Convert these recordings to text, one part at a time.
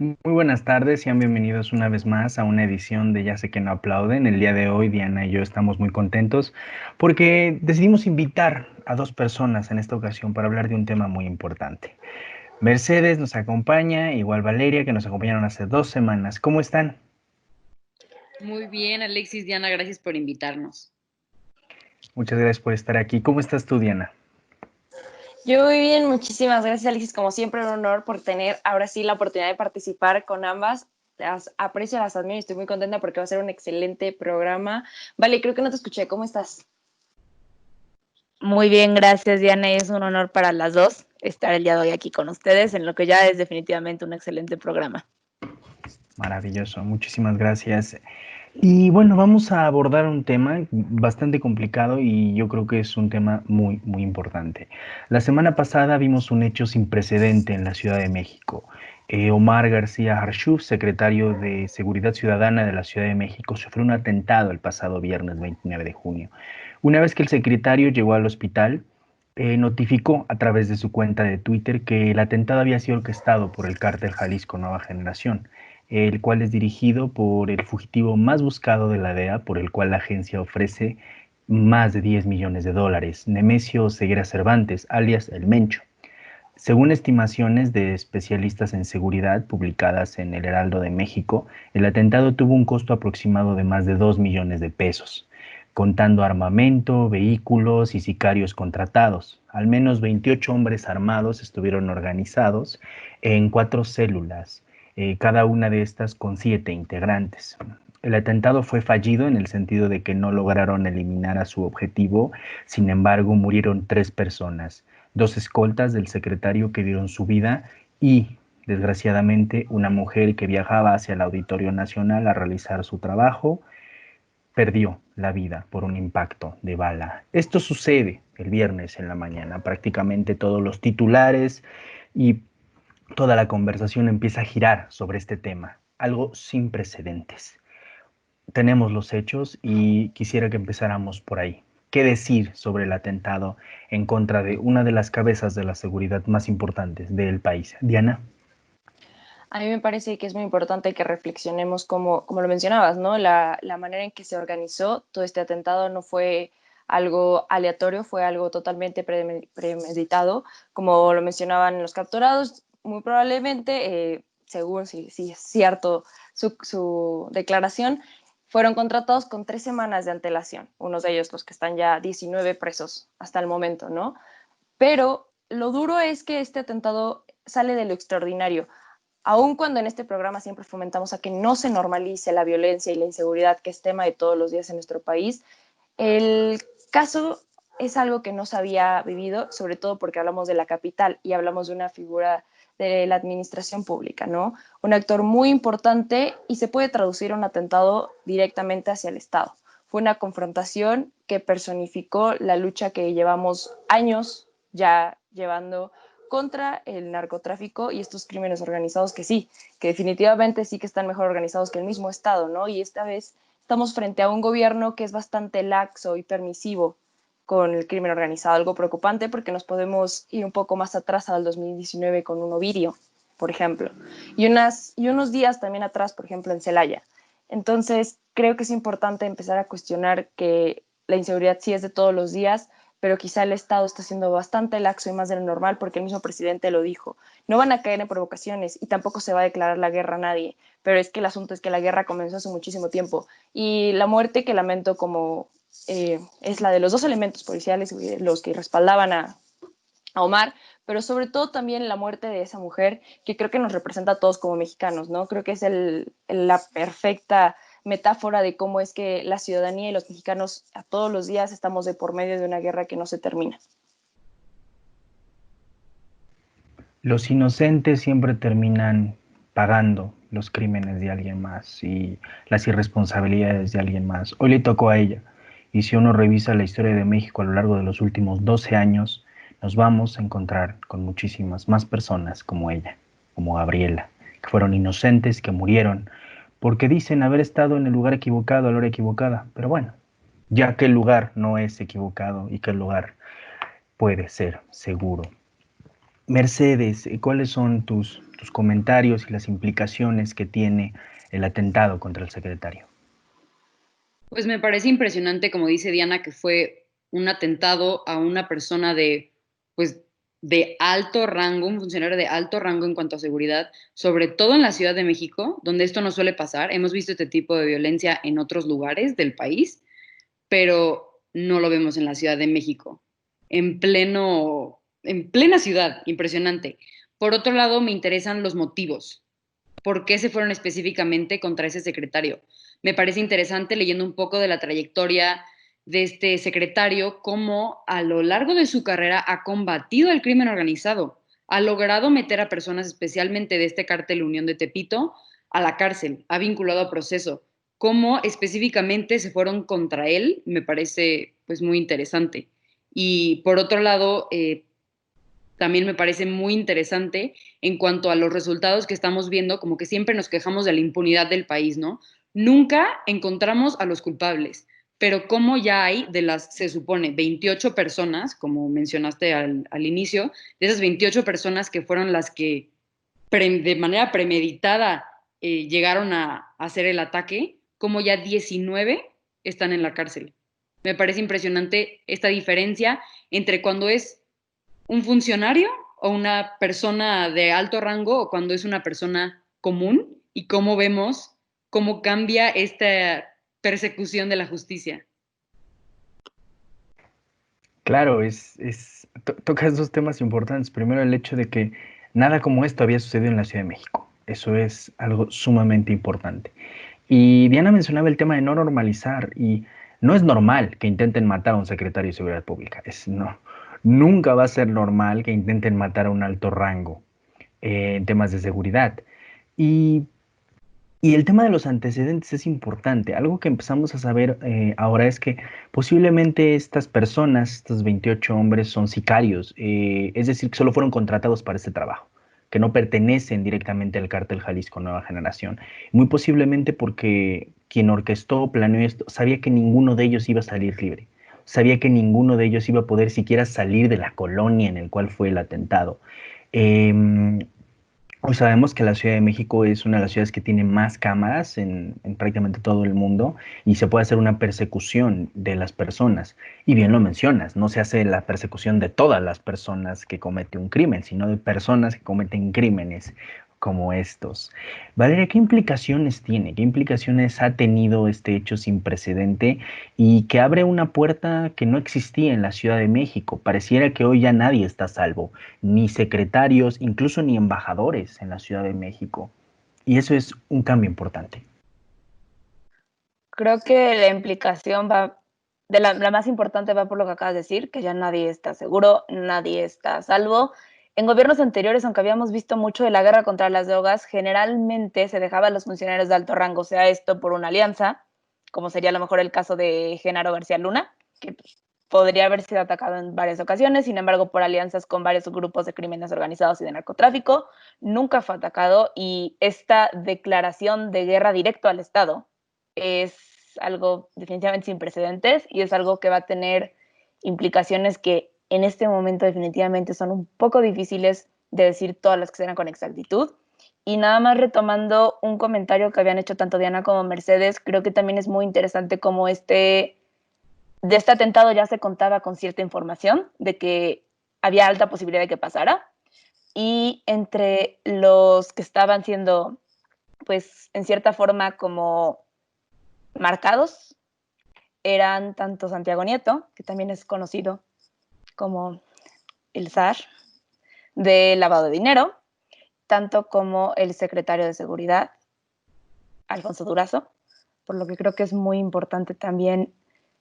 Muy buenas tardes, sean bienvenidos una vez más a una edición de Ya sé que no aplauden. El día de hoy, Diana y yo estamos muy contentos porque decidimos invitar a dos personas en esta ocasión para hablar de un tema muy importante. Mercedes nos acompaña, igual Valeria, que nos acompañaron hace 2 semanas. ¿Cómo están? Muy bien, Alexis, Diana, gracias por invitarnos. Muchas gracias por estar aquí. ¿Cómo estás tú, Diana? Yo muy bien, muchísimas gracias, Alexis. Como siempre, un honor por tener ahora sí la oportunidad de participar con ambas. Las aprecio, las admiro y estoy muy contenta porque va a ser un excelente programa. Vale, creo que no te escuché. ¿Cómo estás? Muy bien, gracias Diana, y es un honor para las dos estar el día de hoy aquí con ustedes en lo que ya es definitivamente un excelente programa. Maravilloso, muchísimas gracias. Y bueno, vamos a abordar un tema bastante complicado y yo creo que es un tema muy, muy importante. La semana pasada vimos un hecho sin precedente en la Ciudad de México. Omar García Harshuf, secretario de Seguridad Ciudadana de la Ciudad de México, sufrió un atentado el pasado viernes 29 de junio. Una vez que el secretario llegó al hospital, notificó a través de su cuenta de Twitter que el atentado había sido orquestado por el cártel Jalisco Nueva Generación, el cual es dirigido por el fugitivo más buscado de la DEA, por el cual la agencia ofrece más de 10 millones de dólares, Nemesio Ceguera Cervantes, alias El Mencho. Según estimaciones de especialistas en seguridad publicadas en el Heraldo de México, el atentado tuvo un costo aproximado de más de 2 millones de pesos, contando armamento, vehículos y sicarios contratados. Al menos 28 hombres armados estuvieron organizados en 4 células, cada una de estas con 7 integrantes. El atentado fue fallido en el sentido de que no lograron eliminar a su objetivo, sin embargo murieron 3 personas, dos escoltas del secretario que dieron su vida y, desgraciadamente, una mujer que viajaba hacia el Auditorio Nacional a realizar su trabajo perdió la vida por un impacto de bala. Esto sucede el viernes en la mañana. Prácticamente todos los titulares y toda la conversación empieza a girar sobre este tema, algo sin precedentes. Tenemos los hechos y quisiera que empezáramos por ahí. ¿Qué decir sobre el atentado en contra de una de las cabezas de la seguridad más importantes del país? Diana. A mí me parece que es muy importante que reflexionemos, como lo mencionabas, ¿no? La manera en que se organizó todo este atentado no fue algo aleatorio, fue algo totalmente premeditado. Como lo mencionaban los capturados, muy probablemente, según si es cierto su declaración, fueron contratados con 3 semanas de antelación, unos de ellos los que están ya 19 presos hasta el momento, ¿no? Pero lo duro es que este atentado sale de lo extraordinario. Aun cuando en este programa siempre fomentamos a que no se normalice la violencia y la inseguridad, que es tema de todos los días en nuestro país, el caso es algo que no se había vivido, sobre todo porque hablamos de la capital y hablamos de una figura de la administración pública, ¿no? Un actor muy importante y se puede traducir un atentado directamente hacia el Estado. Fue una confrontación que personificó la lucha que llevamos años ya llevando contra el narcotráfico y estos crímenes organizados que definitivamente sí que están mejor organizados que el mismo Estado, ¿no? Y esta vez estamos frente a un gobierno que es bastante laxo y permisivo con el crimen organizado, algo preocupante porque nos podemos ir un poco más atrás al 2019 con un Ovidio, por ejemplo, y unos días también atrás, por ejemplo, en Celaya. Entonces, creo que es importante empezar a cuestionar que la inseguridad sí es de todos los días, pero quizá el Estado está siendo bastante laxo y más de lo normal porque el mismo presidente lo dijo. No van a caer en provocaciones y tampoco se va a declarar la guerra a nadie, pero es que el asunto es que la guerra comenzó hace muchísimo tiempo y la muerte que lamento como es la de los dos elementos policiales, los que respaldaban a Omar, pero sobre todo también la muerte de esa mujer que creo que nos representa a todos como mexicanos, ¿no? Creo que es la perfecta metáfora de cómo es que la ciudadanía y los mexicanos a todos los días estamos de por medio de una guerra que no se termina. Los inocentes siempre terminan pagando los crímenes de alguien más y las irresponsabilidades de alguien más. Hoy le tocó a ella. Y si uno revisa la historia de México a lo largo de los últimos 12 años, nos vamos a encontrar con muchísimas más personas como ella, como Gabriela, que fueron inocentes, que murieron, porque dicen haber estado en el lugar equivocado a la hora equivocada. Pero bueno, ya que el lugar no es equivocado y que el lugar puede ser seguro. Mercedes, ¿cuáles son tus tus comentarios y las implicaciones que tiene el atentado contra el secretario. Pues me parece impresionante, como dice Diana, que fue un atentado a una persona pues, de alto rango, un funcionario de alto rango en cuanto a seguridad, sobre todo en la Ciudad de México, donde esto no suele pasar. Hemos visto este tipo de violencia en otros lugares del país, pero no lo vemos en la Ciudad de México, en plena ciudad, impresionante. Por otro lado, me interesan los motivos. ¿Por qué se fueron específicamente contra ese secretario? Me parece interesante leyendo un poco de la trayectoria de este secretario, cómo a lo largo de su carrera ha combatido el crimen organizado, ha logrado meter a personas especialmente de este cártel Unión de Tepito a la cárcel, ha vinculado a proceso. Cómo específicamente se fueron contra él, me parece pues muy interesante. Y por otro lado, también me parece muy interesante en cuanto a los resultados que estamos viendo, como que siempre nos quejamos de la impunidad del país, ¿no? Nunca encontramos a los culpables, pero como ya hay de las, se supone, 28 personas, como mencionaste al inicio, de esas 28 personas que fueron las que de manera premeditada llegaron a hacer el ataque, como ya 19 están en la cárcel. Me parece impresionante esta diferencia entre cuando es un funcionario o una persona de alto rango o cuando es una persona común y cómo vemos cómo cambia esta persecución de la justicia. Claro, tocas dos temas importantes. Primero, el hecho de que nada como esto había sucedido en la Ciudad de México. Eso es algo sumamente importante. Y Diana mencionaba el tema de no normalizar y no es normal que intenten matar a un secretario de Seguridad Pública. No, nunca va a ser normal que intenten matar a un alto rango en temas de seguridad. Y y el tema de los antecedentes es importante. Algo que empezamos a saber ahora es que posiblemente estas personas, estos 28 hombres, son sicarios, es decir, que solo fueron contratados para este trabajo, que no pertenecen directamente al cártel Jalisco Nueva Generación. Muy posiblemente porque quien orquestó, planeó esto, sabía que ninguno de ellos iba a salir libre. Sabía que ninguno de ellos iba a poder siquiera salir de la colonia en el cual fue el atentado. Em, Hoy sabemos que la Ciudad de México es una de las ciudades que tiene más cámaras en prácticamente todo el mundo y se puede hacer una persecución de las personas. Y bien lo mencionas, no se hace la persecución de todas las personas que cometen un crimen, sino de personas que cometen crímenes como estos. Valeria, ¿qué implicaciones tiene? ¿Qué implicaciones ha tenido este hecho sin precedente y que abre una puerta que no existía en la Ciudad de México? Pareciera que hoy ya nadie está a salvo, ni secretarios, incluso ni embajadores en la Ciudad de México. Y eso es un cambio importante. Creo que la implicación va, la más importante va por lo que acabas de decir, que ya nadie está seguro, nadie está a salvo. En gobiernos anteriores, aunque habíamos visto mucho de la guerra contra las drogas, generalmente se dejaba a los funcionarios de alto rango, sea esto por una alianza, como sería a lo mejor el caso de Genaro García Luna, que podría haber sido atacado en varias ocasiones, sin embargo, por alianzas con varios grupos de crímenes organizados y de narcotráfico, nunca fue atacado y esta declaración de guerra directo al Estado es algo definitivamente sin precedentes y es algo que va a tener implicaciones que en este momento definitivamente son un poco difíciles de decir todas las que serán con exactitud. Y nada más retomando un comentario que habían hecho tanto Diana como Mercedes, creo que también es muy interesante cómo de este atentado ya se contaba con cierta información de que había alta posibilidad de que pasara. Y entre los que estaban siendo, pues, en cierta forma como marcados, eran tanto Santiago Nieto, que también es conocido como el zar de lavado de dinero, tanto como el secretario de Seguridad, Alfonso Durazo, por lo que creo que es muy importante también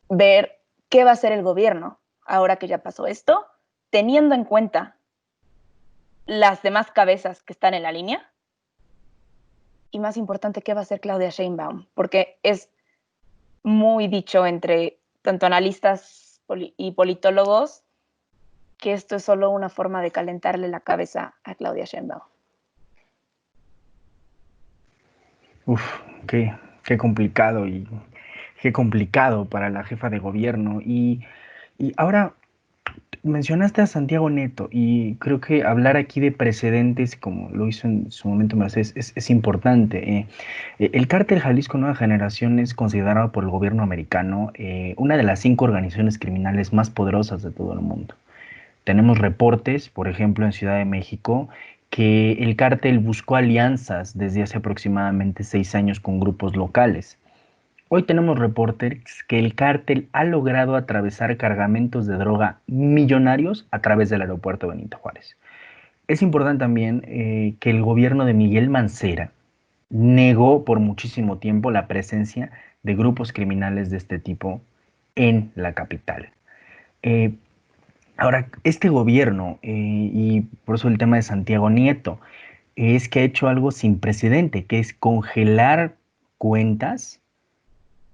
ver qué va a hacer el gobierno ahora que ya pasó esto, teniendo en cuenta las demás cabezas que están en la línea y más importante, qué va a hacer Claudia Sheinbaum, porque es muy dicho entre tanto analistas y politólogos que esto es solo una forma de calentarle la cabeza a Claudia Sheinbaum. Uf, qué complicado y qué complicado para la jefa de gobierno. Y ahora Mencionaste a Santiago Nieto y creo que hablar aquí de precedentes, como lo hizo en su momento Mercedes, es importante. El cártel Jalisco Nueva Generación es considerado por el gobierno americano una de las 5 organizaciones criminales más poderosas de todo el mundo. Tenemos reportes, por ejemplo, en Ciudad de México, que el cártel buscó alianzas desde hace aproximadamente 6 años con grupos locales. Hoy tenemos reportes que el cártel ha logrado atravesar cargamentos de droga millonarios a través del aeropuerto Benito Juárez. Es importante también que el gobierno de Miguel Mancera negó por muchísimo tiempo la presencia de grupos criminales de este tipo en la capital. Eh, Ahora, este gobierno, y por eso el tema de Santiago Nieto, es que ha hecho algo sin precedente, que es congelar cuentas,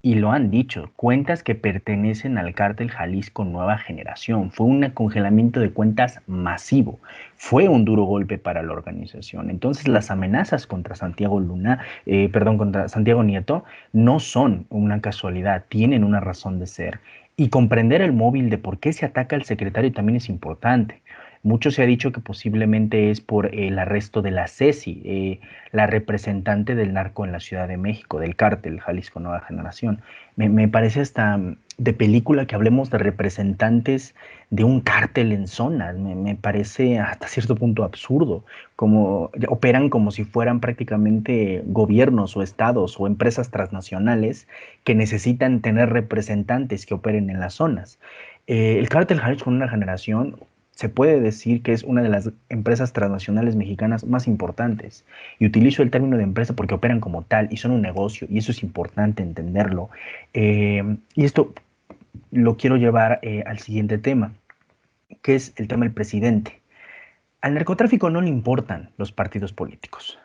y lo han dicho, cuentas que pertenecen al cártel Jalisco Nueva Generación. Fue un congelamiento de cuentas masivo. Fue un duro golpe para la organización. Entonces, las amenazas contra contra Santiago Nieto no son una casualidad, tienen una razón de ser. Y comprender el móvil de por qué se ataca al secretario también es importante. Mucho se ha dicho que posiblemente es por el arresto de la Ceci, la representante del narco en la Ciudad de México, del cártel Jalisco Nueva Generación. Me parece hasta de película que hablemos de representantes de un cártel en zonas. Me parece hasta cierto punto absurdo, como operan como si fueran prácticamente gobiernos o estados o empresas transnacionales que necesitan tener representantes que operen en las zonas. El cártel Jalisco Nueva Generación se puede decir que es una de las empresas transnacionales mexicanas más importantes. Y utilizo el término de empresa porque operan como tal y son un negocio, y eso es importante entenderlo. Y esto lo quiero llevar al siguiente tema, que es el tema del presidente. Al narcotráfico no le importan los partidos políticos.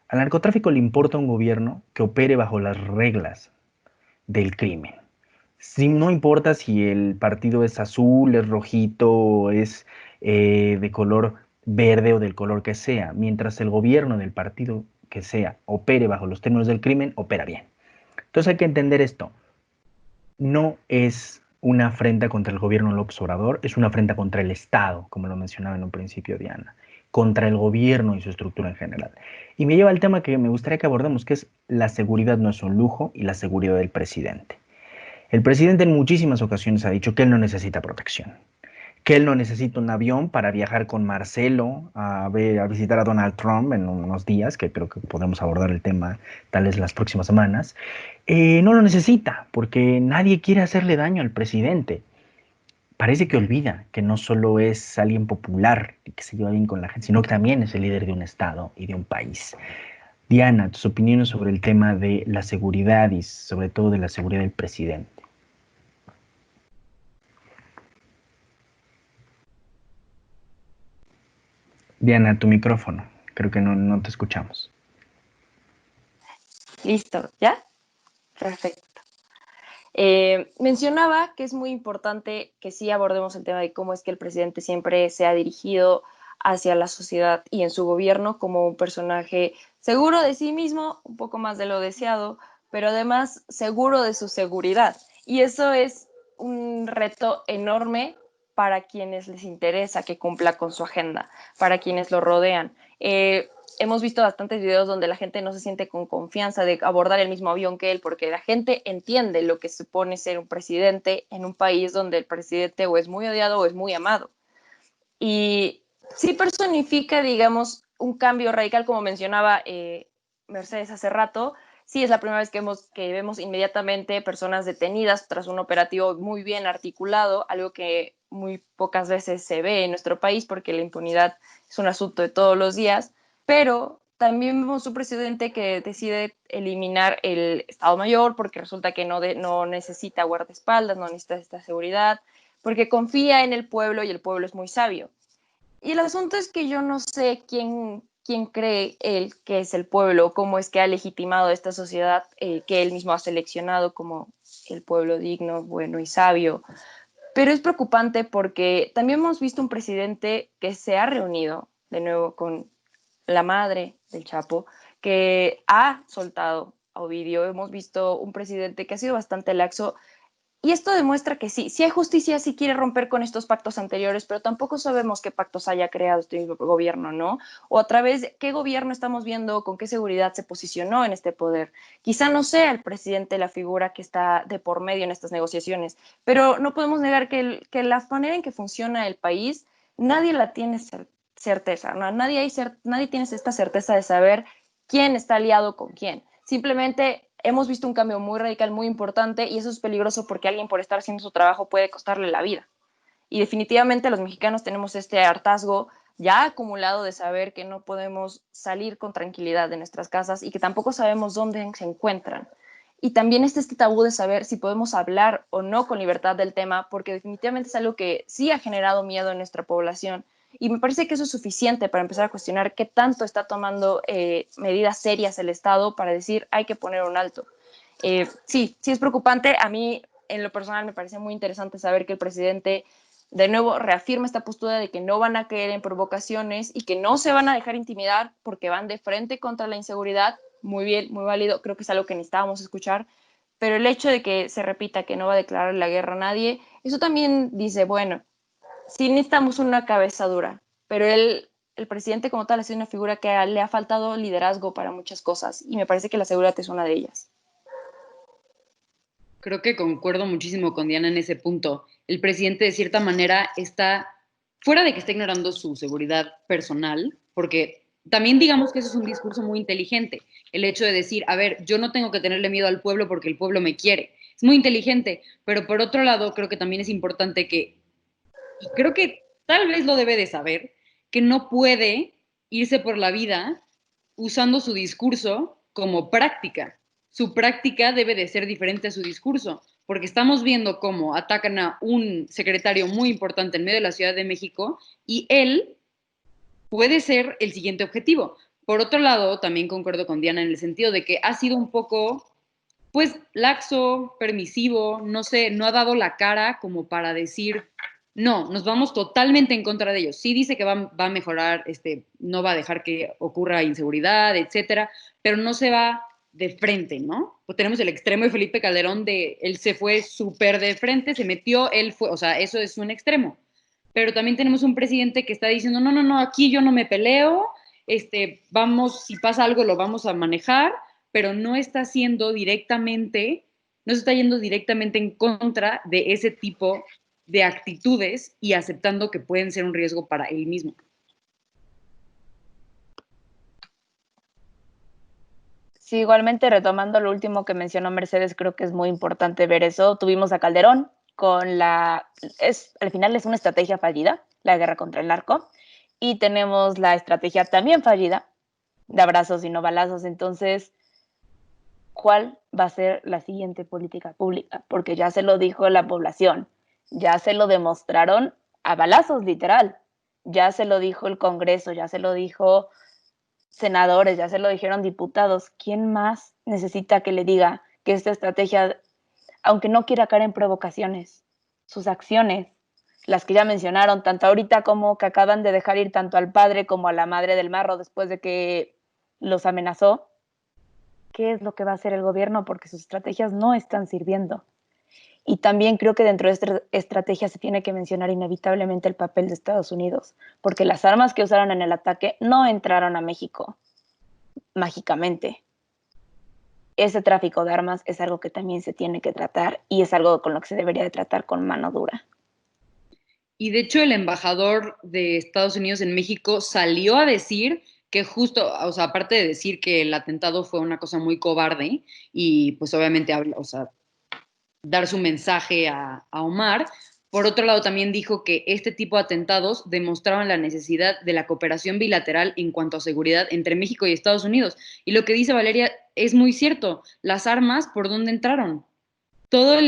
Al narcotráfico le importa un gobierno que opere bajo las reglas del crimen. No importa si el partido es azul, es rojito, es de color verde o del color que sea, mientras el gobierno del partido que sea opere bajo los términos del crimen, opera bien. Entonces hay que entender esto. No es una afrenta contra el gobierno López Obrador, es una afrenta contra el Estado, como lo mencionaba en un principio Diana, contra el gobierno y su estructura en general. Y me lleva al tema que me gustaría que abordemos, que es la seguridad no es un lujo y la seguridad del presidente. El presidente en muchísimas ocasiones ha dicho que él no necesita protección, que él no necesita un avión para viajar con Marcelo a visitar a Donald Trump en unos días, que creo que podemos abordar el tema tal vez las próximas semanas. No lo necesita porque nadie quiere hacerle daño al presidente. Parece que olvida que no solo es alguien popular y que se lleva bien con la gente, sino que también es el líder de un estado y de un país. Diana, tus opiniones sobre el tema de la seguridad y sobre todo de la seguridad del presidente. Diana, tu micrófono. Creo que no te escuchamos. Listo, ¿ya? Perfecto. Mencionaba que es muy importante que sí abordemos el tema de cómo es que el presidente siempre se ha dirigido hacia la sociedad y en su gobierno como un personaje seguro de sí mismo, un poco más de lo deseado, pero además seguro de su seguridad. Y eso es un reto enorme para quienes les interesa que cumpla con su agenda, para quienes lo rodean. Hemos visto bastantes videos donde la gente no se siente con confianza de abordar el mismo avión que él, porque la gente entiende lo que supone ser un presidente en un país donde el presidente o es muy odiado o es muy amado. Y sí personifica, digamos, un cambio radical, como mencionaba Mercedes hace rato. Sí, es la primera vez que vemos inmediatamente personas detenidas tras un operativo muy bien articulado, algo que muy pocas veces se ve en nuestro país porque la impunidad es un asunto de todos los días, pero también vemos un presidente que decide eliminar el Estado Mayor porque resulta que no necesita guardaespaldas, no necesita esta seguridad, porque confía en el pueblo y el pueblo es muy sabio. Y el asunto es que yo no sé quién cree él que es el pueblo, cómo es que ha legitimado esta sociedad que él mismo ha seleccionado como el pueblo digno, bueno y sabio. Pero es preocupante porque también hemos visto un presidente que se ha reunido de nuevo con la madre del Chapo, que ha soltado a Ovidio. Hemos visto un presidente que ha sido bastante laxo Y esto demuestra que sí hay justicia, sí quiere romper con estos pactos anteriores, pero tampoco sabemos qué pactos haya creado este gobierno, ¿no? O a través de qué gobierno estamos viendo, con qué seguridad se posicionó en este poder. Quizá no sea el presidente la figura que está de por medio en estas negociaciones, pero no podemos negar que la manera en que funciona el país, nadie la tiene certeza, ¿no? Nadie tiene esta certeza de saber quién está aliado con quién. Simplemente hemos visto un cambio muy radical, muy importante, y eso es peligroso porque alguien por estar haciendo su trabajo puede costarle la vida. Y definitivamente los mexicanos tenemos este hartazgo ya acumulado de saber que no podemos salir con tranquilidad de nuestras casas y que tampoco sabemos dónde se encuentran. Y también este tabú de saber si podemos hablar o no con libertad del tema, porque definitivamente es algo que sí ha generado miedo en nuestra población. Y me parece que eso es suficiente para empezar a cuestionar qué tanto está tomando medidas serias el Estado para decir hay que poner un alto. Sí es preocupante. A mí, en lo personal, me parece muy interesante saber que el presidente de nuevo reafirma esta postura de que no van a caer en provocaciones y que no se van a dejar intimidar porque van de frente contra la inseguridad. Muy bien, muy válido, creo que es algo que necesitábamos escuchar, pero el hecho de que se repita que no va a declarar la guerra a nadie, eso también dice, bueno, sí necesitamos una cabeza dura, pero el presidente como tal ha sido una figura que le ha faltado liderazgo para muchas cosas y me parece que la seguridad es una de ellas. Creo que concuerdo muchísimo con Diana en ese punto. El presidente de cierta manera está, fuera de que esté ignorando su seguridad personal, porque también digamos que eso es un discurso muy inteligente, el hecho de decir, a ver, yo no tengo que tenerle miedo al pueblo porque el pueblo me quiere. Es muy inteligente, pero por otro lado creo que también es importante que, y creo que tal vez lo debe de saber, que no puede irse por la vida usando su discurso como práctica. Su práctica debe de ser diferente a su discurso, porque estamos viendo cómo atacan a un secretario muy importante en medio de la Ciudad de México y él puede ser el siguiente objetivo. Por otro lado, también concuerdo con Diana en el sentido de que ha sido un poco, pues, laxo, permisivo, no sé, no ha dado la cara como para decir, no, nos vamos totalmente en contra de ellos. Sí dice que va a mejorar, no va a dejar que ocurra inseguridad, etcétera, pero no se va de frente, ¿no? Pues tenemos el extremo de Felipe Calderón él se fue súper de frente, se metió, él fue, o sea, eso es un extremo. Pero también tenemos un presidente que está diciendo, no, no, no, aquí yo no me peleo, vamos, si pasa algo lo vamos a manejar, pero no está haciendo directamente, no se está yendo directamente en contra de ese tipo de actitudes y aceptando que pueden ser un riesgo para él mismo. Sí, igualmente retomando lo último que mencionó Mercedes, creo que es muy importante ver eso. Tuvimos a Calderón con al final es una estrategia fallida, la guerra contra el narco, y tenemos la estrategia también fallida de abrazos y no balazos. Entonces, ¿cuál va a ser la siguiente política pública? Porque ya se lo dijo la población, ya se lo demostraron a balazos, literal, ya se lo dijo el Congreso, ya se lo dijo senadores, ya se lo dijeron diputados. ¿Quién más necesita que le diga que esta estrategia, aunque no quiera caer en provocaciones, sus acciones, las que ya mencionaron, tanto ahorita como que acaban de dejar ir tanto al padre como a la madre del marro después de que los amenazó? ¿Qué es lo que va a hacer el gobierno? Porque sus estrategias no están sirviendo. Y también creo que dentro de esta estrategia se tiene que mencionar inevitablemente el papel de Estados Unidos, porque las armas que usaron en el ataque no entraron a México mágicamente. Ese tráfico de armas es algo que también se tiene que tratar y es algo con lo que se debería de tratar con mano dura. Y de hecho el embajador de Estados Unidos en México salió a decir que justo, o sea, aparte de decir que el atentado fue una cosa muy cobarde y pues obviamente o sea, dar su mensaje a Omar. Por otro lado, también dijo que este tipo de atentados demostraban la necesidad de la cooperación bilateral en cuanto a seguridad entre México y Estados Unidos. Y lo que dice Valeria es muy cierto. Las armas, ¿por dónde entraron? Toda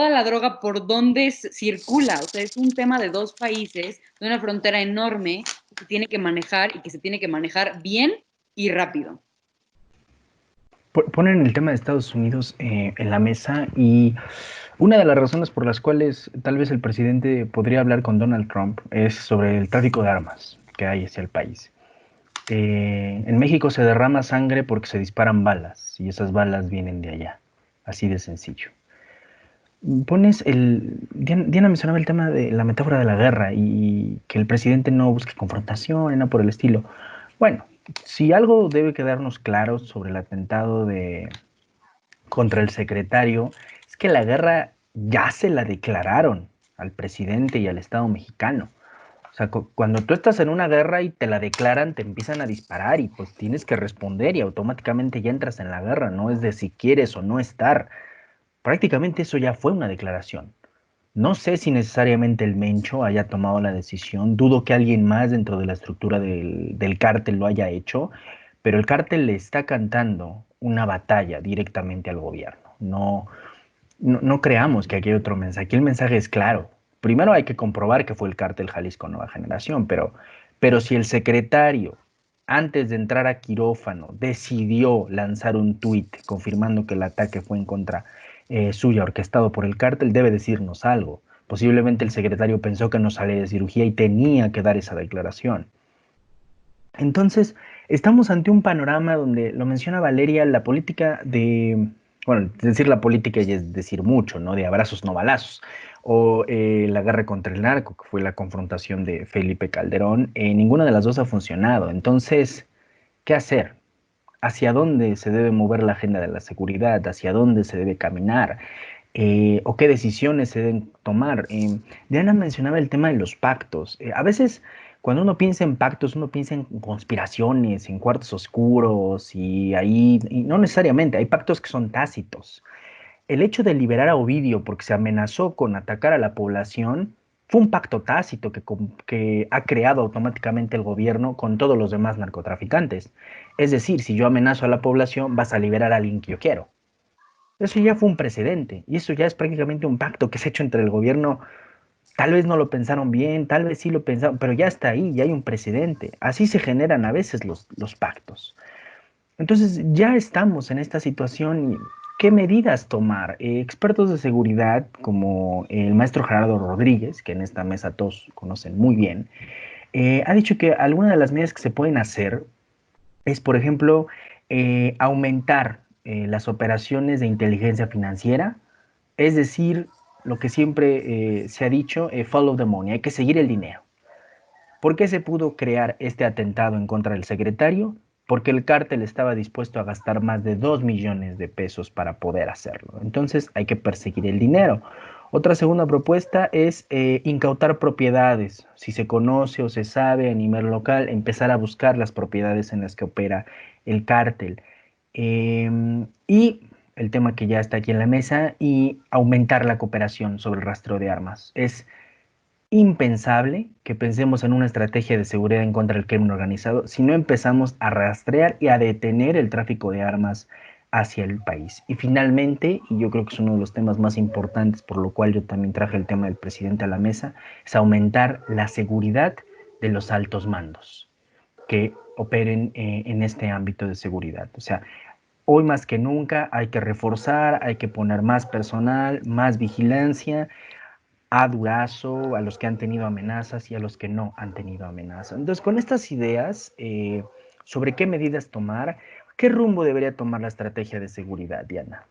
la droga, ¿por dónde circula? O sea, es un tema de dos países, de una frontera enorme que se tiene que manejar y que se tiene que manejar bien y rápido. Ponen el tema de Estados Unidos en la mesa y una de las razones por las cuales tal vez el presidente podría hablar con Donald Trump es sobre el tráfico de armas que hay hacia el país. En México se derrama sangre porque se disparan balas y esas balas vienen de allá, así de sencillo. Diana mencionaba el tema de la metáfora de la guerra y que el presidente no busque confrontación y nada por el estilo. Bueno, si algo debe quedarnos claro sobre el atentado contra el secretario, es que la guerra ya se la declararon al presidente y al Estado mexicano. O sea, cuando tú estás en una guerra y te la declaran, te empiezan a disparar y pues tienes que responder y automáticamente ya entras en la guerra, no es de si quieres o no estar. Prácticamente eso ya fue una declaración. No sé si necesariamente el Mencho haya tomado la decisión, dudo que alguien más dentro de la estructura del cártel lo haya hecho, pero el cártel le está cantando una batalla directamente al gobierno. No creamos que aquí hay otro mensaje. Aquí el mensaje es claro. Primero hay que comprobar que fue el cártel Jalisco Nueva Generación, pero si el secretario, antes de entrar a quirófano, decidió lanzar un tuit confirmando que el ataque fue en contra suya, orquestado por el cártel, debe decirnos algo. Posiblemente el secretario pensó que no salía de cirugía y tenía que dar esa declaración. Entonces, estamos ante un panorama donde, lo menciona Valeria, la política bueno, decir la política ya es decir mucho, ¿no? De abrazos no balazos. O la guerra contra el narco, que fue la confrontación de Felipe Calderón, ninguna de las dos ha funcionado. Entonces, ¿qué hacer? ¿Hacia dónde se debe mover la agenda de la seguridad? ¿Hacia dónde se debe caminar? ¿O qué decisiones se deben tomar? Diana mencionaba el tema de los pactos. A veces, cuando uno piensa en pactos, uno piensa en conspiraciones, en cuartos oscuros, y no necesariamente, hay pactos que son tácitos. El hecho de liberar a Ovidio porque se amenazó con atacar a la población fue un pacto tácito que ha creado automáticamente el gobierno con todos los demás narcotraficantes. Es decir, si yo amenazo a la población, vas a liberar a alguien que yo quiero. Eso ya fue un precedente y eso ya es prácticamente un pacto que se ha hecho entre el gobierno. Tal vez no lo pensaron bien, tal vez sí lo pensaron, pero ya está ahí, ya hay un precedente. Así se generan a veces los pactos. Entonces ya estamos en esta situación. ¿Qué medidas tomar? Expertos de seguridad como el maestro Gerardo Rodríguez, que en esta mesa todos conocen muy bien, ha dicho que algunas de las medidas que se pueden hacer es, por ejemplo, aumentar las operaciones de inteligencia financiera, es decir, lo que siempre se ha dicho, follow the money, hay que seguir el dinero. ¿Por qué se pudo crear este atentado en contra del secretario? Porque el cártel estaba dispuesto a gastar más de 2 millones de pesos para poder hacerlo. Entonces hay que perseguir el dinero. Otra segunda propuesta es incautar propiedades. Si se conoce o se sabe a nivel local, empezar a buscar las propiedades en las que opera el cártel. Y el tema que ya está aquí en la mesa, y aumentar la cooperación sobre el rastreo de armas. Es impensable que pensemos en una estrategia de seguridad en contra del crimen organizado si no empezamos a rastrear y a detener el tráfico de armas hacia el país. Y finalmente, y yo creo que es uno de los temas más importantes, por lo cual yo también traje el tema del presidente a la mesa, es aumentar la seguridad de los altos mandos que operen en este ámbito de seguridad. O sea, hoy más que nunca hay que reforzar, hay que poner más personal, más vigilancia a Durazo, a los que han tenido amenazas y a los que no han tenido amenazas. Entonces, con estas ideas sobre qué medidas tomar, ¿qué rumbo debería tomar la estrategia de seguridad, Diana?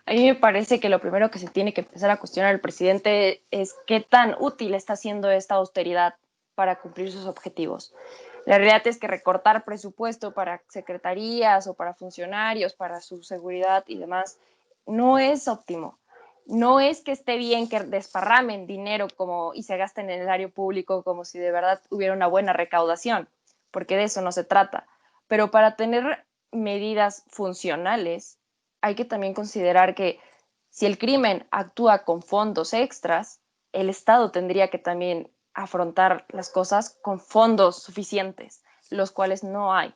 A mí me parece que lo primero que se tiene que empezar a cuestionar el presidente es qué tan útil está siendo esta austeridad para cumplir sus objetivos. La realidad es que recortar presupuesto para secretarías o para funcionarios, para su seguridad y demás, no es óptimo. No es que esté bien que desparramen dinero y se gasten en el área público como si de verdad hubiera una buena recaudación, porque de eso no se trata. Pero para tener medidas funcionales, hay que también considerar que si el crimen actúa con fondos extras, el Estado tendría que también afrontar las cosas con fondos suficientes, los cuales no hay.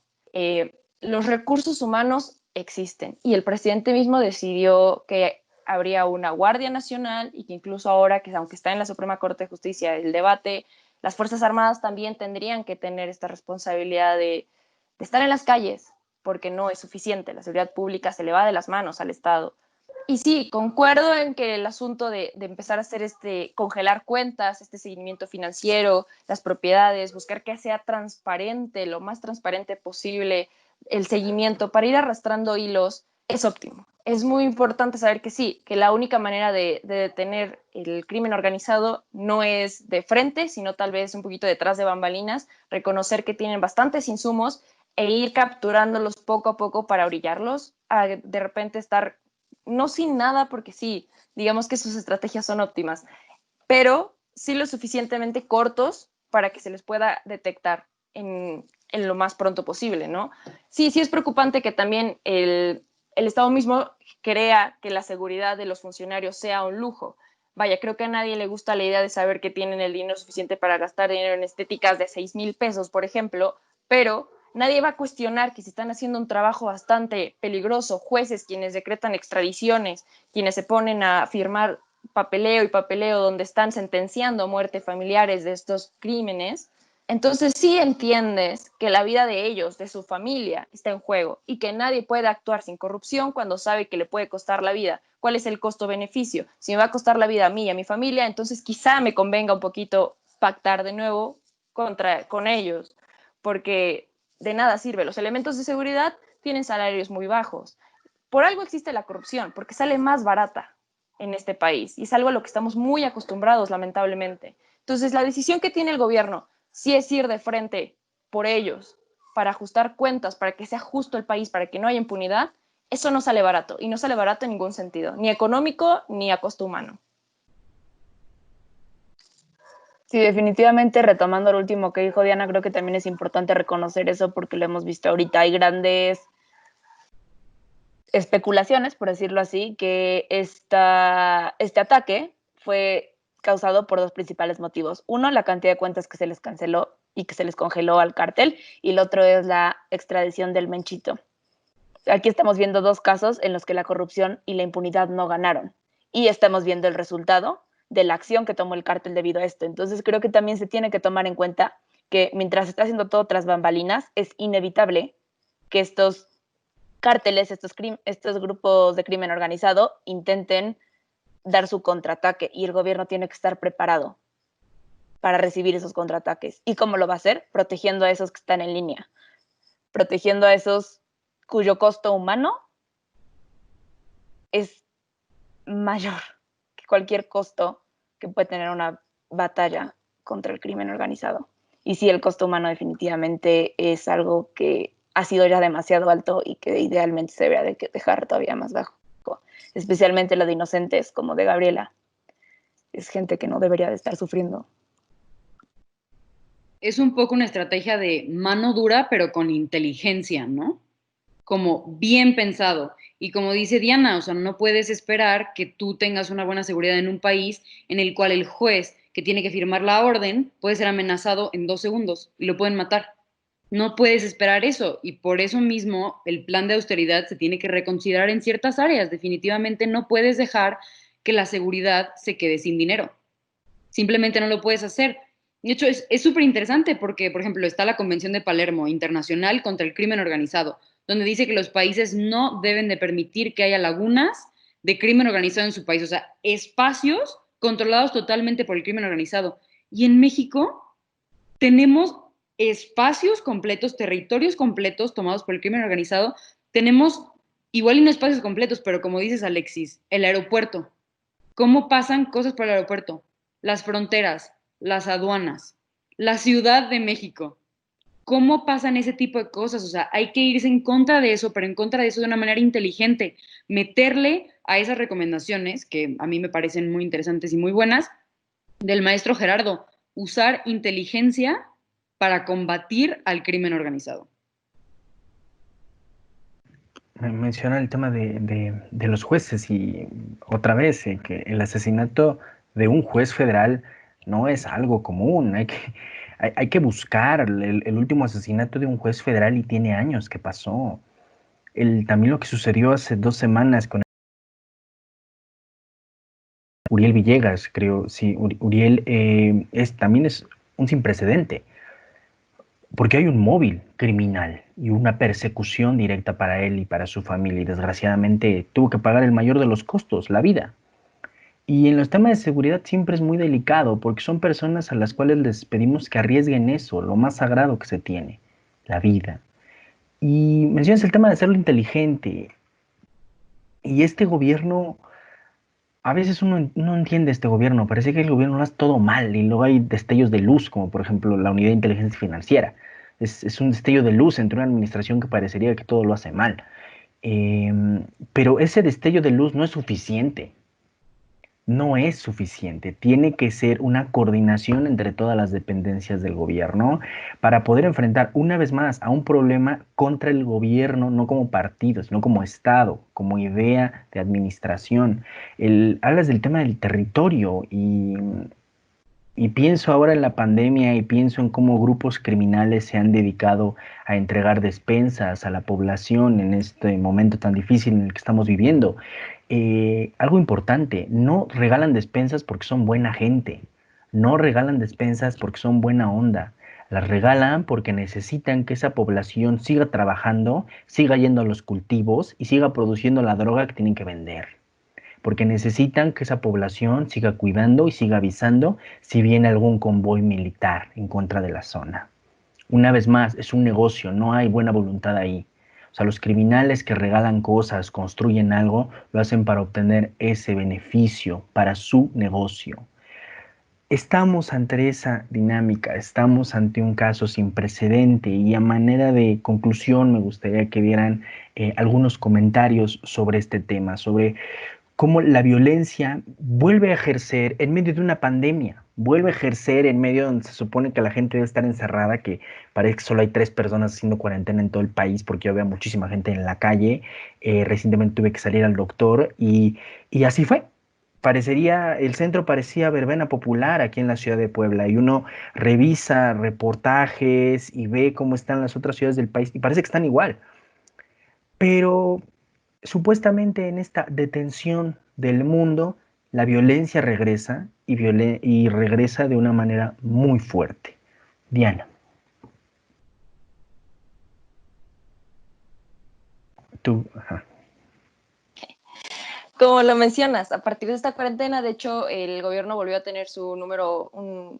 Los recursos humanos existen y el presidente mismo decidió que habría una Guardia Nacional y que incluso ahora, que aunque está en la Suprema Corte de Justicia el debate, las Fuerzas Armadas también tendrían que tener esta responsabilidad de estar en las calles, porque no es suficiente. La seguridad pública se le va de las manos al Estado. Y sí, concuerdo en que el asunto de empezar a hacer congelar cuentas, este seguimiento financiero, las propiedades, buscar que sea transparente, lo más transparente posible, el seguimiento para ir arrastrando hilos, es óptimo. es muy importante saber que sí, que la única manera de detener el crimen organizado no es de frente, sino tal vez un poquito detrás de bambalinas, reconocer que tienen bastantes insumos e ir capturándolos poco a poco para orillarlos, a de repente estar no sin nada, porque sí, digamos que sus estrategias son óptimas, pero sí lo suficientemente cortos para que se les pueda detectar en lo más pronto posible, ¿no? Sí, sí es preocupante que también el Estado mismo crea que la seguridad de los funcionarios sea un lujo. Vaya, creo que a nadie le gusta la idea de saber que tienen el dinero suficiente para gastar dinero en estéticas de 6,000 pesos, por ejemplo, pero nadie va a cuestionar que si están haciendo un trabajo bastante peligroso, jueces quienes decretan extradiciones, quienes se ponen a firmar papeleo y papeleo donde están sentenciando a muerte familiares de estos crímenes, entonces sí entiendes que la vida de ellos, de su familia, está en juego y que nadie puede actuar sin corrupción cuando sabe que le puede costar la vida. ¿Cuál es el costo-beneficio? Si me va a costar la vida a mí y a mi familia, entonces quizá me convenga un poquito pactar de nuevo con ellos, porque de nada sirve. Los elementos de seguridad tienen salarios muy bajos. Por algo existe la corrupción, porque sale más barata en este país y es algo a lo que estamos muy acostumbrados, lamentablemente. Entonces, la decisión que tiene el gobierno sí es ir de frente por ellos para ajustar cuentas, para que sea justo el país, para que no haya impunidad, eso no sale barato y no sale barato en ningún sentido, ni económico ni a costo humano. Sí, definitivamente retomando lo último que dijo Diana, creo que también es importante reconocer eso porque lo hemos visto ahorita. Hay grandes especulaciones, por decirlo así, que este ataque fue causado por dos principales motivos. Uno, la cantidad de cuentas que se les canceló y que se les congeló al cártel, y el otro es la extradición del Menchito. Aquí estamos viendo dos casos en los que la corrupción y la impunidad no ganaron, y estamos viendo el resultado de la acción que tomó el cártel debido a esto. Entonces creo que también se tiene que tomar en cuenta que mientras se está haciendo todo tras bambalinas, es inevitable que estos cárteles, estos grupos de crimen organizado intenten dar su contraataque y el gobierno tiene que estar preparado para recibir esos contraataques. ¿Y cómo lo va a hacer? Protegiendo a esos que están en línea, protegiendo a esos cuyo costo humano es mayor que cualquier costo que puede tener una batalla contra el crimen organizado. Y sí, el costo humano definitivamente es algo que ha sido ya demasiado alto y que idealmente se debería de dejar todavía más bajo, especialmente lo de inocentes como de Gabriela. Es gente que no debería de estar sufriendo. Es un poco una estrategia de mano dura, pero con inteligencia, ¿no? Como bien pensado. Y como dice Diana, o sea, no puedes esperar que tú tengas una buena seguridad en un país en el cual el juez que tiene que firmar la orden puede ser amenazado en 2 segundos y lo pueden matar. No puedes esperar eso y por eso mismo el plan de austeridad se tiene que reconsiderar en ciertas áreas. Definitivamente no puedes dejar que la seguridad se quede sin dinero. Simplemente no lo puedes hacer. De hecho, es súper interesante porque, por ejemplo, está la Convención de Palermo Internacional contra el Crimen Organizado, donde dice que los países no deben de permitir que haya lagunas de crimen organizado en su país, o sea, espacios controlados totalmente por el crimen organizado. Y en México tenemos espacios completos, territorios completos tomados por el crimen organizado. Tenemos igual y no espacios completos, pero como dices, Alexis, el aeropuerto. ¿Cómo pasan cosas por el aeropuerto? Las fronteras, las aduanas, la Ciudad de México. ¿Cómo pasan ese tipo de cosas? O sea, hay que irse en contra de eso, pero en contra de eso de una manera inteligente. Meterle a esas recomendaciones, que a mí me parecen muy interesantes y muy buenas, del maestro Gerardo, usar inteligencia para combatir al crimen organizado. Menciona el tema de los jueces y otra vez que el asesinato de un juez federal no es algo común. Hay que buscar el último asesinato de un juez federal y tiene años que pasó. También lo que sucedió hace 2 semanas con Uriel Villegas, creo, sí, Uriel también es un sin precedente. Porque hay un móvil criminal y una persecución directa para él y para su familia. Y desgraciadamente tuvo que pagar el mayor de los costos, la vida. Y en los temas de seguridad siempre es muy delicado porque son personas a las cuales les pedimos que arriesguen eso, lo más sagrado que se tiene, la vida. Y mencionas el tema de hacerlo inteligente. Y este gobierno, a veces uno no entiende este gobierno, parece que el gobierno lo hace todo mal y luego hay destellos de luz, como por ejemplo la Unidad de Inteligencia Financiera. Es un destello de luz entre una administración que parecería que todo lo hace mal. Pero ese destello de luz no es suficiente. No es suficiente. Tiene que ser una coordinación entre todas las dependencias del gobierno para poder enfrentar una vez más a un problema contra el gobierno, no como partido, sino como Estado, como idea de administración. Hablas del tema del territorio y pienso ahora en la pandemia y pienso en cómo grupos criminales se han dedicado a entregar despensas a la población en este momento tan difícil en el que estamos viviendo. Algo importante, no regalan despensas porque son buena gente, no regalan despensas porque son buena onda, las regalan porque necesitan que esa población siga trabajando, siga yendo a los cultivos y siga produciendo la droga que tienen que vender porque necesitan que esa población siga cuidando y siga avisando si viene algún convoy militar en contra de la zona. Una vez más, es un negocio, no hay buena voluntad ahí. O sea, los criminales que regalan cosas, construyen algo, lo hacen para obtener ese beneficio para su negocio. Estamos ante esa dinámica, estamos ante un caso sin precedente y a manera de conclusión me gustaría que dieran algunos comentarios sobre este tema, sobre cómo la violencia vuelve a ejercer en medio de una pandemia, vuelve a ejercer en medio donde se supone que la gente debe estar encerrada, que parece que solo hay 3 personas haciendo cuarentena en todo el país, porque yo veo muchísima gente en la calle. Recientemente tuve que salir al doctor y así fue. El centro parecía verbena popular aquí en la ciudad de Puebla y uno revisa reportajes y ve cómo están las otras ciudades del país y parece que están igual. Pero supuestamente en esta detención del mundo, la violencia regresa y regresa de una manera muy fuerte. Diana, tú, ajá. Como lo mencionas, a partir de esta cuarentena, de hecho, el gobierno volvió a tener su número,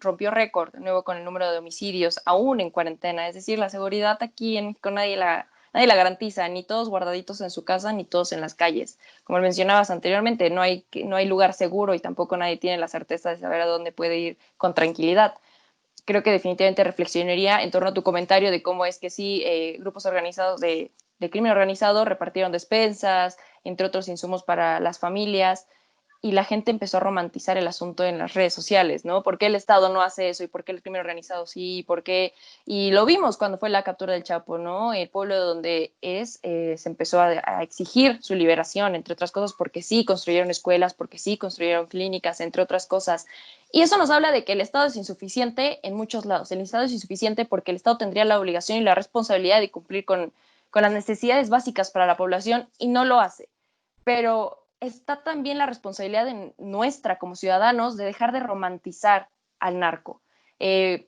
rompió récord de nuevo con el número de homicidios, aún en cuarentena. Es decir, la seguridad aquí en México nadie la garantiza, ni todos guardaditos en su casa, ni todos en las calles. Como mencionabas anteriormente, no hay lugar seguro y tampoco nadie tiene la certeza de saber a dónde puede ir con tranquilidad. Creo que definitivamente reflexionaría en torno a tu comentario de cómo es que sí, grupos organizados de crimen organizado repartieron despensas, entre otros insumos para las familias, y la gente empezó a romantizar el asunto en las redes sociales, ¿no? ¿Por qué el Estado no hace eso? ¿Y por qué el crimen organizado sí? ¿Por qué? Y lo vimos cuando fue la captura del Chapo, ¿no? El pueblo donde se empezó a exigir su liberación, entre otras cosas, porque sí construyeron escuelas, porque sí construyeron clínicas, entre otras cosas. Y eso nos habla de que el Estado es insuficiente en muchos lados. El Estado es insuficiente porque el Estado tendría la obligación y la responsabilidad de cumplir con las necesidades básicas para la población y no lo hace. Pero está también la responsabilidad de nuestra como ciudadanos de dejar de romantizar al narco. Se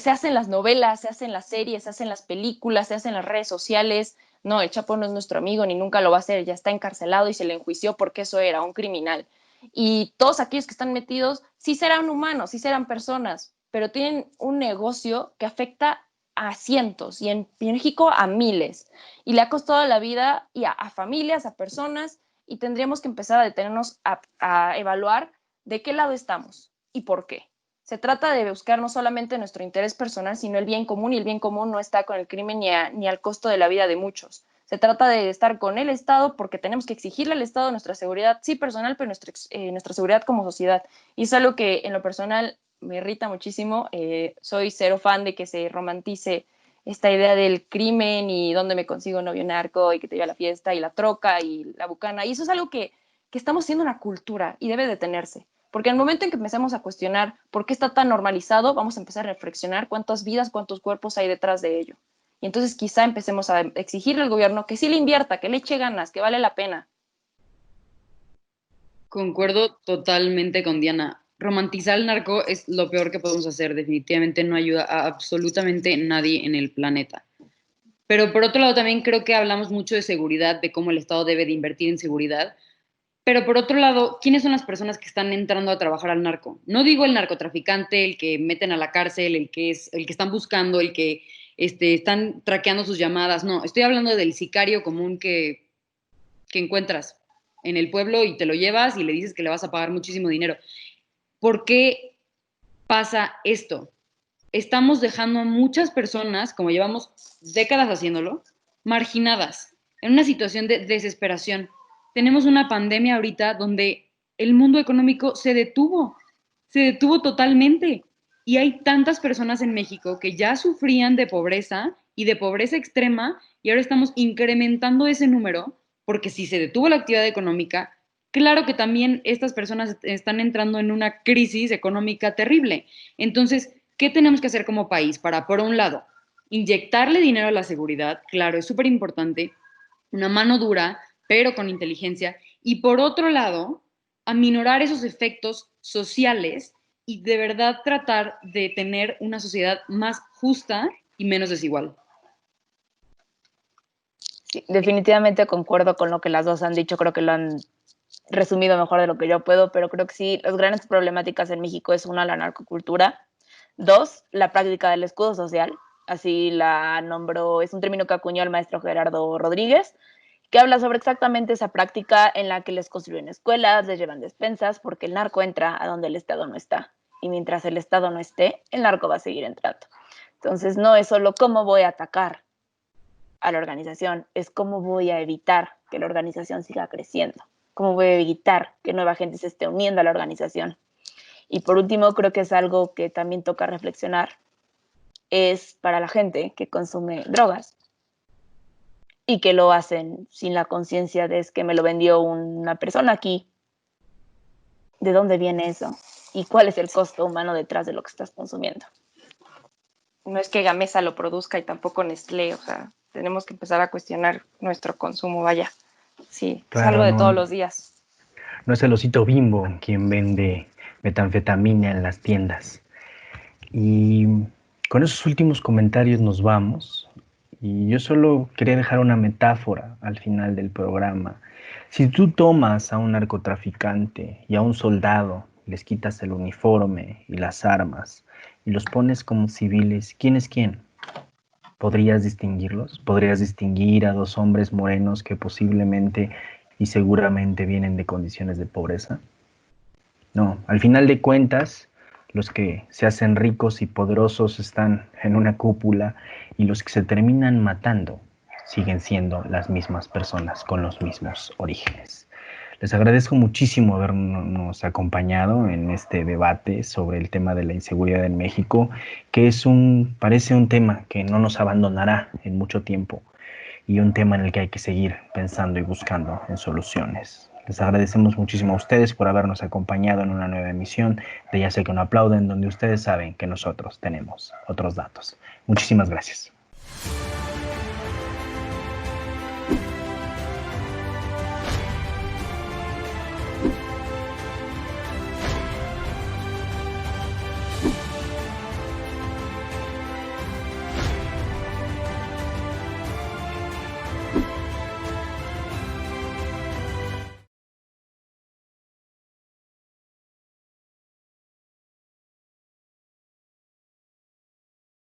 hacen las novelas, se hacen las series, se hacen las películas, se hacen las redes sociales. No, el Chapo no es nuestro amigo ni nunca lo va a ser, ya está encarcelado y se le enjuició porque eso era un criminal. Y todos aquellos que están metidos sí serán humanos, sí serán personas, pero tienen un negocio que afecta a cientos y en México a miles. Y le ha costado la vida y a familias, a personas, y tendríamos que empezar a detenernos a evaluar de qué lado estamos y por qué. Se trata de buscar no solamente nuestro interés personal, sino el bien común, y el bien común no está con el crimen ni al costo de la vida de muchos. Se trata de estar con el Estado porque tenemos que exigirle al Estado nuestra seguridad, sí personal, pero nuestra seguridad como sociedad. Y es algo que en lo personal me irrita muchísimo. Soy cero fan de que se romantice esta idea del crimen y dónde me consigo un novio narco y que te lleva a la fiesta y la troca y la bucana. Y eso es algo que estamos haciendo una cultura y debe detenerse. Porque en el momento en que empecemos a cuestionar por qué está tan normalizado, vamos a empezar a reflexionar cuántas vidas, cuántos cuerpos hay detrás de ello. Y entonces quizá empecemos a exigirle al gobierno que sí le invierta, que le eche ganas, que vale la pena. Concuerdo totalmente con Diana. Romantizar el narco es lo peor que podemos hacer. Definitivamente no ayuda a absolutamente nadie en el planeta. Pero por otro lado también creo que hablamos mucho de seguridad, de cómo el Estado debe de invertir en seguridad. Pero por otro lado, ¿quiénes son las personas que están entrando a trabajar al narco? No digo el narcotraficante, el que meten a la cárcel, el que están buscando, el que están traqueando sus llamadas. No, estoy hablando del sicario común que encuentras. en el pueblo y te lo llevas y le dices que le vas a pagar muchísimo dinero. ¿Por qué pasa esto? Estamos dejando a muchas personas, como llevamos décadas haciéndolo, marginadas, en una situación de desesperación. Tenemos una pandemia ahorita donde el mundo económico se detuvo totalmente. Y hay tantas personas en México que ya sufrían de pobreza y de pobreza extrema y ahora estamos incrementando ese número porque si se detuvo la actividad económica, claro que también estas personas están entrando en una crisis económica terrible. Entonces, ¿qué tenemos que hacer como país para, por un lado, inyectarle dinero a la seguridad? Claro, es súper importante, una mano dura, pero con inteligencia. Y por otro lado, aminorar esos efectos sociales y de verdad tratar de tener una sociedad más justa y menos desigual. Sí, definitivamente concuerdo con lo que las dos han dicho, creo que lo han resumido mejor de lo que yo puedo, pero creo que sí, las grandes problemáticas en México es una, la narcocultura, dos, la práctica del escudo social, así la nombró, es un término que acuñó el maestro Gerardo Rodríguez, que habla sobre exactamente esa práctica en la que les construyen escuelas, les llevan despensas, porque el narco entra a donde el Estado no está. Y mientras el Estado no esté, el narco va a seguir entrando. Entonces, no es solo cómo voy a atacar a la organización, es cómo voy a evitar que la organización siga creciendo, cómo voy a evitar que nueva gente se esté uniendo a la organización. Y por último, creo que es algo que también toca reflexionar, es para la gente que consume drogas y que lo hacen sin la conciencia de es que me lo vendió una persona aquí. ¿De dónde viene eso? ¿Y cuál es el costo humano detrás de lo que estás consumiendo? No es que Gamesa lo produzca y tampoco Nestlé, o sea, tenemos que empezar a cuestionar nuestro consumo, vaya. Sí, es algo Claro, de todos no, los días. no es el osito Bimbo quien vende metanfetamina en las tiendas. Y con esos últimos comentarios nos vamos. Y yo solo quería dejar una metáfora al final del programa. Si tú tomas a un narcotraficante y a un soldado, les quitas el uniforme y las armas y los pones como civiles, ¿quién es quién? ¿Podrías distinguirlos? ¿Podrías distinguir a dos hombres morenos que posiblemente y seguramente vienen de condiciones de pobreza? No, al final de cuentas, los que se hacen ricos y poderosos están en una cúpula y los que se terminan matando siguen siendo las mismas personas con los mismos orígenes. Les agradezco muchísimo habernos acompañado en este debate sobre el tema de la inseguridad en México, que parece un tema que no nos abandonará en mucho tiempo y un tema en el que hay que seguir pensando y buscando en soluciones. Les agradecemos muchísimo a ustedes por habernos acompañado en una nueva emisión de Ya sé que no aplauden, donde ustedes saben que nosotros tenemos otros datos. Muchísimas gracias.